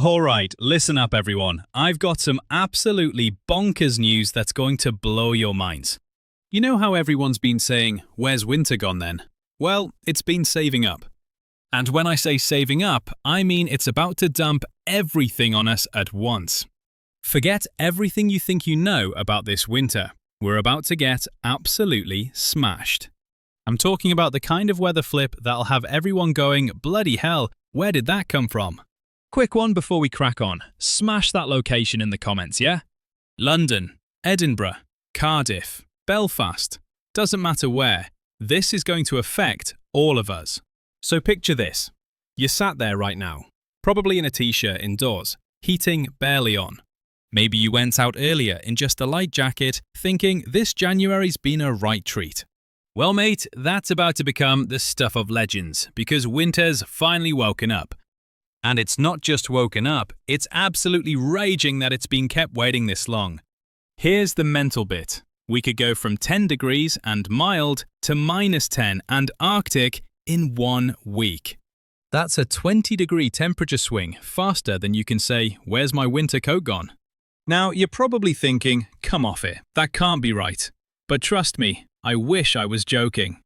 Alright, listen up everyone. I've got some absolutely bonkers news that's going to blow your minds. You know how everyone's been saying, where's winter gone then? Well, it's been saving up. And when I say saving up, I mean it's about to dump everything on us at once. Forget everything you think you know about this winter. We're about to get absolutely smashed. I'm talking about the kind of weather flip that'll have everyone going, bloody hell, where did that come from? Quick one before we crack on. Smash that location in the comments, yeah? London, Edinburgh, Cardiff, Belfast. Doesn't matter where. This is going to affect all of us. So picture this. You're sat there right now, probably in a t-shirt indoors, heating barely on. Maybe you went out earlier in just a light jacket, thinking this January's been a right treat. Well mate, that's about to become the stuff of legends, because winter's finally woken up. And it's not just woken up, it's absolutely raging that it's been kept waiting this long. Here's the mental bit. We could go from 10 degrees and mild to -10 and Arctic in 1 week. That's a 20-degree temperature swing, faster than you can say, where's my winter coat gone? Now, you're probably thinking, come off it, that can't be right. But trust me, I wish I was joking.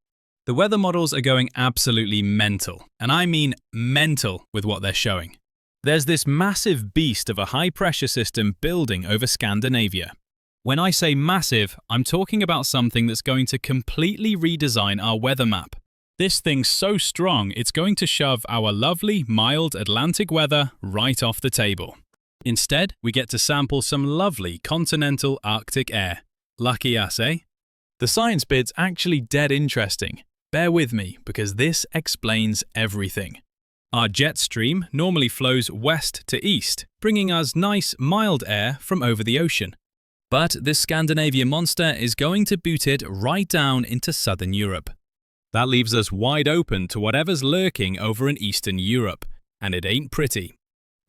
The weather models are going absolutely mental, and I mean mental with what they're showing. There's this massive beast of a high-pressure system building over Scandinavia. When I say massive, I'm talking about something that's going to completely redesign our weather map. This thing's so strong, it's going to shove our lovely, mild Atlantic weather right off the table. Instead, we get to sample some lovely continental Arctic air. Lucky us, eh? The science bit's actually dead interesting. Bear with me, because this explains everything. Our jet stream normally flows west to east, bringing us nice, mild air from over the ocean. But this Scandinavia monster is going to boot it right down into southern Europe. That leaves us wide open to whatever's lurking over in Eastern Europe, and it ain't pretty.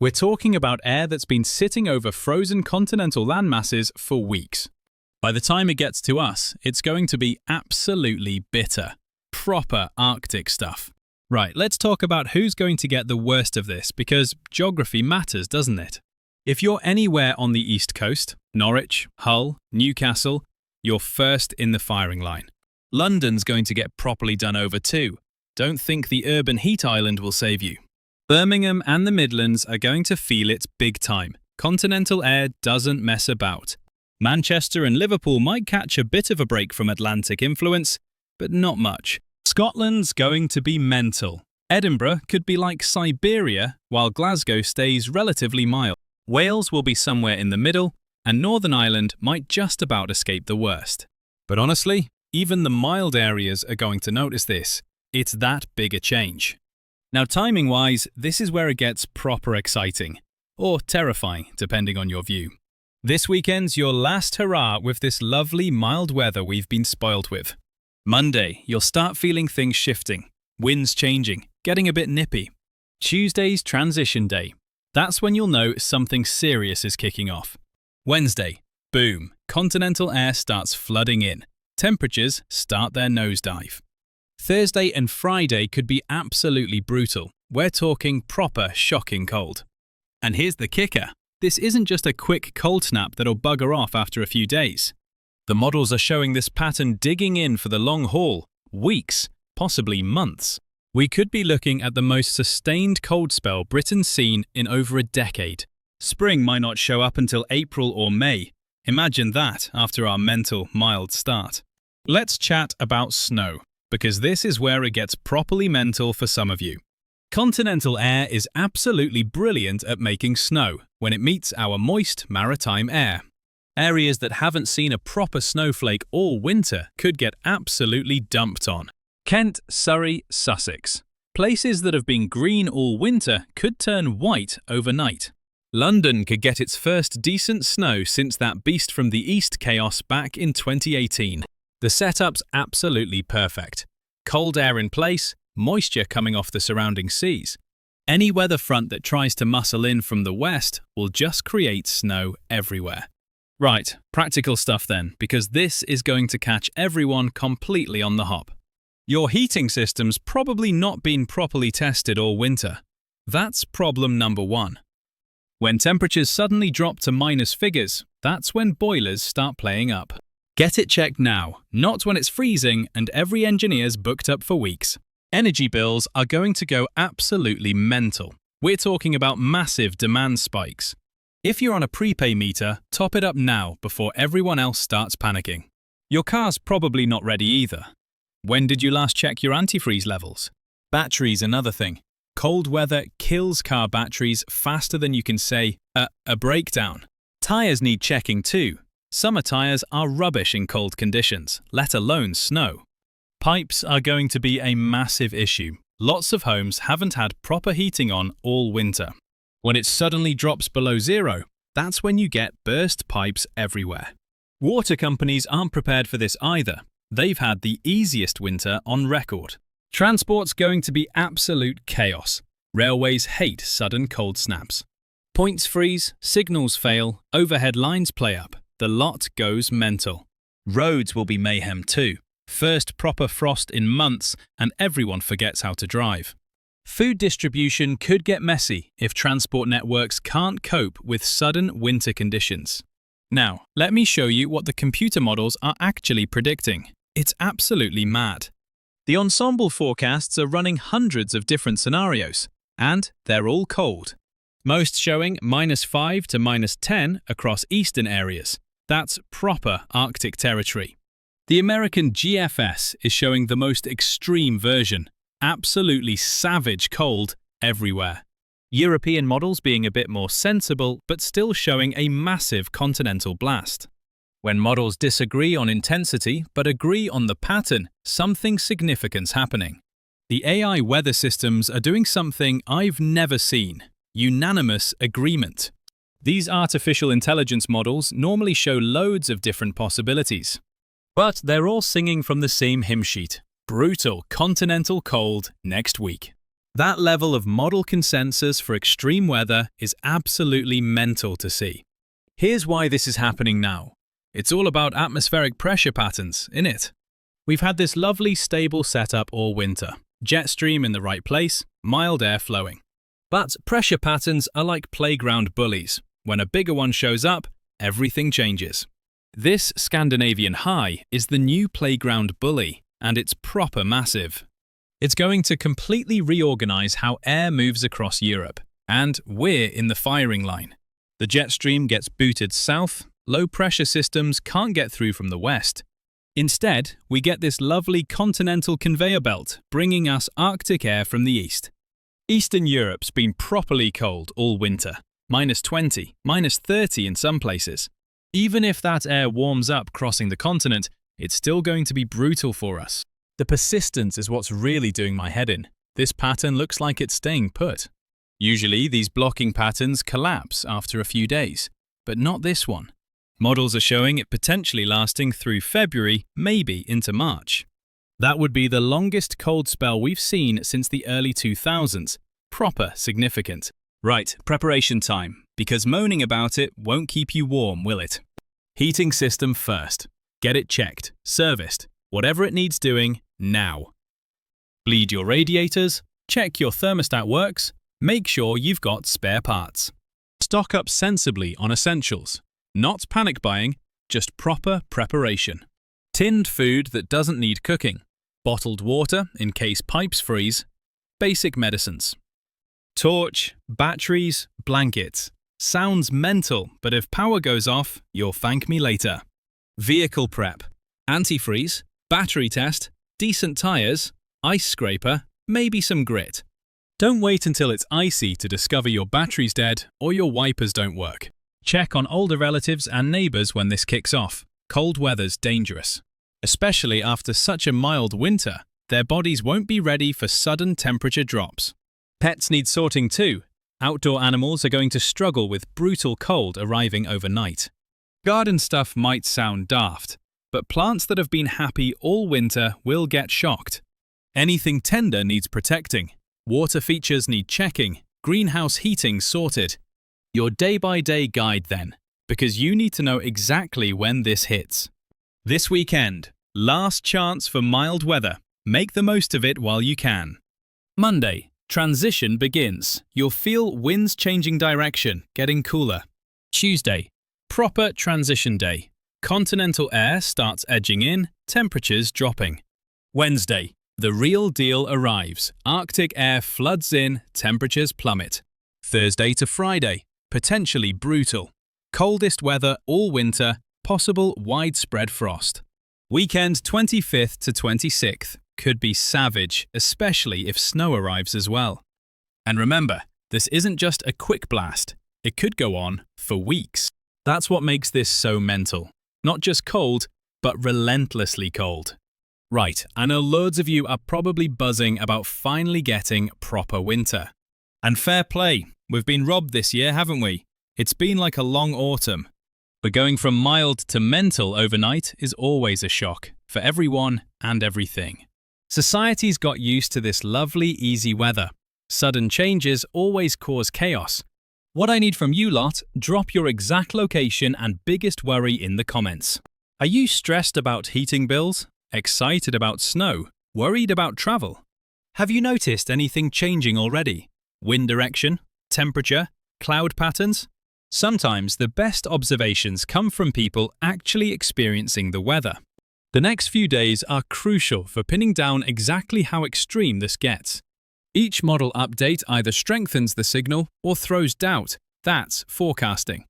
We're talking about air that's been sitting over frozen continental landmasses for weeks. By the time it gets to us, it's going to be absolutely bitter. Proper Arctic stuff. Right, let's talk about who's going to get the worst of this, because geography matters, doesn't it? If you're anywhere on the East Coast, Norwich, Hull, Newcastle, you're first in the firing line. London's going to get properly done over too. Don't think the urban heat island will save you. Birmingham and the Midlands are going to feel it big time. Continental air doesn't mess about. Manchester and Liverpool might catch a bit of a break from Atlantic influence, but not much. Scotland's going to be mental. Edinburgh could be like Siberia, while Glasgow stays relatively mild. Wales will be somewhere in the middle, and Northern Ireland might just about escape the worst. But honestly, even the mild areas are going to notice this. It's that big a change. Now timing-wise, this is where it gets proper exciting. Or terrifying, depending on your view. This weekend's your last hurrah with this lovely mild weather we've been spoiled with. Monday, you'll start feeling things shifting, winds changing, getting a bit nippy. Tuesday's transition day. That's when you'll know something serious is kicking off. Wednesday, boom, continental air starts flooding in. Temperatures start their nosedive. Thursday and Friday could be absolutely brutal. We're talking proper shocking cold. And here's the kicker. This isn't just a quick cold snap that'll bugger off after a few days. The models are showing this pattern digging in for the long haul, weeks, possibly months. We could be looking at the most sustained cold spell Britain's seen in over a decade. Spring might not show up until April or May. Imagine that after our mental, mild start. Let's chat about snow, because this is where it gets properly mental for some of you. Continental air is absolutely brilliant at making snow when it meets our moist maritime air. Areas that haven't seen a proper snowflake all winter could get absolutely dumped on. Kent, Surrey, Sussex. Places that have been green all winter could turn white overnight. London could get its first decent snow since that beast from the east chaos back in 2018. The setup's absolutely perfect. Cold air in place, moisture coming off the surrounding seas. Any weather front that tries to muscle in from the west will just create snow everywhere. Right, practical stuff then, because this is going to catch everyone completely on the hop. Your heating system's probably not been properly tested all winter. That's problem number one. When temperatures suddenly drop to minus figures, that's when boilers start playing up. Get it checked now, not when it's freezing and every engineer's booked up for weeks. Energy bills are going to go absolutely mental. We're talking about massive demand spikes. If you're on a prepay meter, top it up now before everyone else starts panicking. Your car's probably not ready either. When did you last check your antifreeze levels? Batteries, another thing. Cold weather kills car batteries faster than you can say a breakdown. Tires need checking too. Summer tires are rubbish in cold conditions, let alone snow. Pipes are going to be a massive issue. Lots of homes haven't had proper heating on all winter. When it suddenly drops below zero, that's when you get burst pipes everywhere. Water companies aren't prepared for this either. They've had the easiest winter on record. Transport's going to be absolute chaos. Railways hate sudden cold snaps. Points freeze, signals fail, overhead lines play up. The lot goes mental. Roads will be mayhem too. First proper frost in months and everyone forgets how to drive. Food distribution could get messy if transport networks can't cope with sudden winter conditions. Now, let me show you what the computer models are actually predicting. It's absolutely mad. The ensemble forecasts are running hundreds of different scenarios, and they're all cold. Most showing -5 to -10 across eastern areas. That's proper Arctic territory. The American GFS is showing the most extreme version, absolutely savage cold everywhere. European models being a bit more sensible, but still showing a massive continental blast. When models disagree on intensity but agree on the pattern, something significant's happening. The AI weather systems are doing something I've never seen: unanimous agreement. These artificial intelligence models normally show loads of different possibilities. But they're all singing from the same hymn sheet: brutal continental cold next week. That level of model consensus for extreme weather is absolutely mental to see. Here's why this is happening now. It's all about atmospheric pressure patterns, innit? We've had this lovely stable setup all winter. Jet stream in the right place, mild air flowing. But pressure patterns are like playground bullies. When a bigger one shows up, everything changes. This Scandinavian high is the new playground bully, and it's proper massive. It's going to completely reorganize how air moves across Europe, and we're in the firing line. The jet stream gets booted south, low-pressure systems can't get through from the west. Instead, we get this lovely continental conveyor belt bringing us Arctic air from the east. Eastern Europe's been properly cold all winter, -20, -30 in some places. Even if that air warms up crossing the continent, it's still going to be brutal for us. The persistence is what's really doing my head in. This pattern looks like it's staying put. Usually, these blocking patterns collapse after a few days, but not this one. Models are showing it potentially lasting through February, maybe into March. That would be the longest cold spell we've seen since the early 2000s. Proper significant. Right, preparation time, because moaning about it won't keep you warm, will it? Heating system first. Get it checked, serviced, whatever it needs doing, now. Bleed your radiators, check your thermostat works, make sure you've got spare parts. Stock up sensibly on essentials. Not panic buying, just proper preparation. Tinned food that doesn't need cooking. Bottled water in case pipes freeze. Basic medicines. Torch, batteries, blankets. Sounds mental, but if power goes off, you'll thank me later. Vehicle prep. Antifreeze, battery test, decent tires, ice scraper, maybe some grit. Don't wait until it's icy to discover your battery's dead or your wipers don't work. Check on older relatives and neighbours when this kicks off. Cold weather's dangerous. Especially after such a mild winter, their bodies won't be ready for sudden temperature drops. Pets need sorting too. Outdoor animals are going to struggle with brutal cold arriving overnight. Garden stuff might sound daft, but plants that have been happy all winter will get shocked. Anything tender needs protecting. Water features need checking. Greenhouse heating sorted. Your day-by-day guide then, because you need to know exactly when this hits. This weekend, last chance for mild weather. Make the most of it while you can. Monday, Transition begins. You'll feel winds changing direction, getting cooler. Tuesday, proper transition day. Continental air starts edging in, temperatures dropping. Wednesday, the real deal arrives. Arctic air floods in, temperatures plummet. Thursday to Friday, potentially brutal. Coldest weather all winter, possible widespread frost. Weekend 25th to 26th could be savage, especially if snow arrives as well. And remember, this isn't just a quick blast. It could go on for weeks. That's what makes this so mental. Not just cold, but relentlessly cold. Right, I know loads of you are probably buzzing about finally getting proper winter. And fair play, we've been robbed this year, haven't we? It's been like a long autumn. But going from mild to mental overnight is always a shock, for everyone and everything. Society's got used to this lovely, easy weather. Sudden changes always cause chaos. What I need from you lot, drop your exact location and biggest worry in the comments. Are you stressed about heating bills? Excited about snow? Worried about travel? Have you noticed anything changing already? Wind direction? Temperature? Cloud patterns? Sometimes the best observations come from people actually experiencing the weather. The next few days are crucial for pinning down exactly how extreme this gets. Each model update either strengthens the signal or throws doubt. That's forecasting.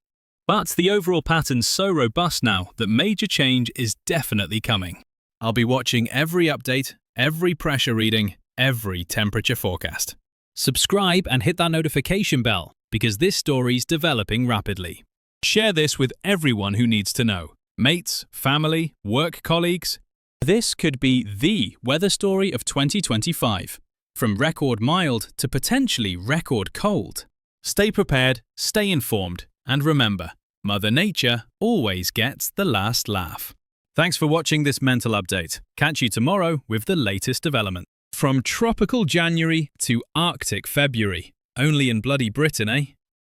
But the overall pattern's so robust now that major change is definitely coming. I'll be watching every update, every pressure reading, every temperature forecast. Subscribe and hit that notification bell because this story's developing rapidly. Share this with everyone who needs to know. Mates, family, work colleagues. This could be the weather story of 2025. From record mild to potentially record cold. Stay prepared, stay informed, and remember, Mother Nature always gets the last laugh. Thanks for watching this mental update. Catch you tomorrow with the latest development. From tropical January to Arctic February. Only in bloody Britain, eh?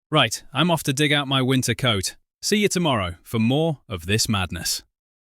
Right, I'm off to dig out my winter coat. See you tomorrow for more of this madness.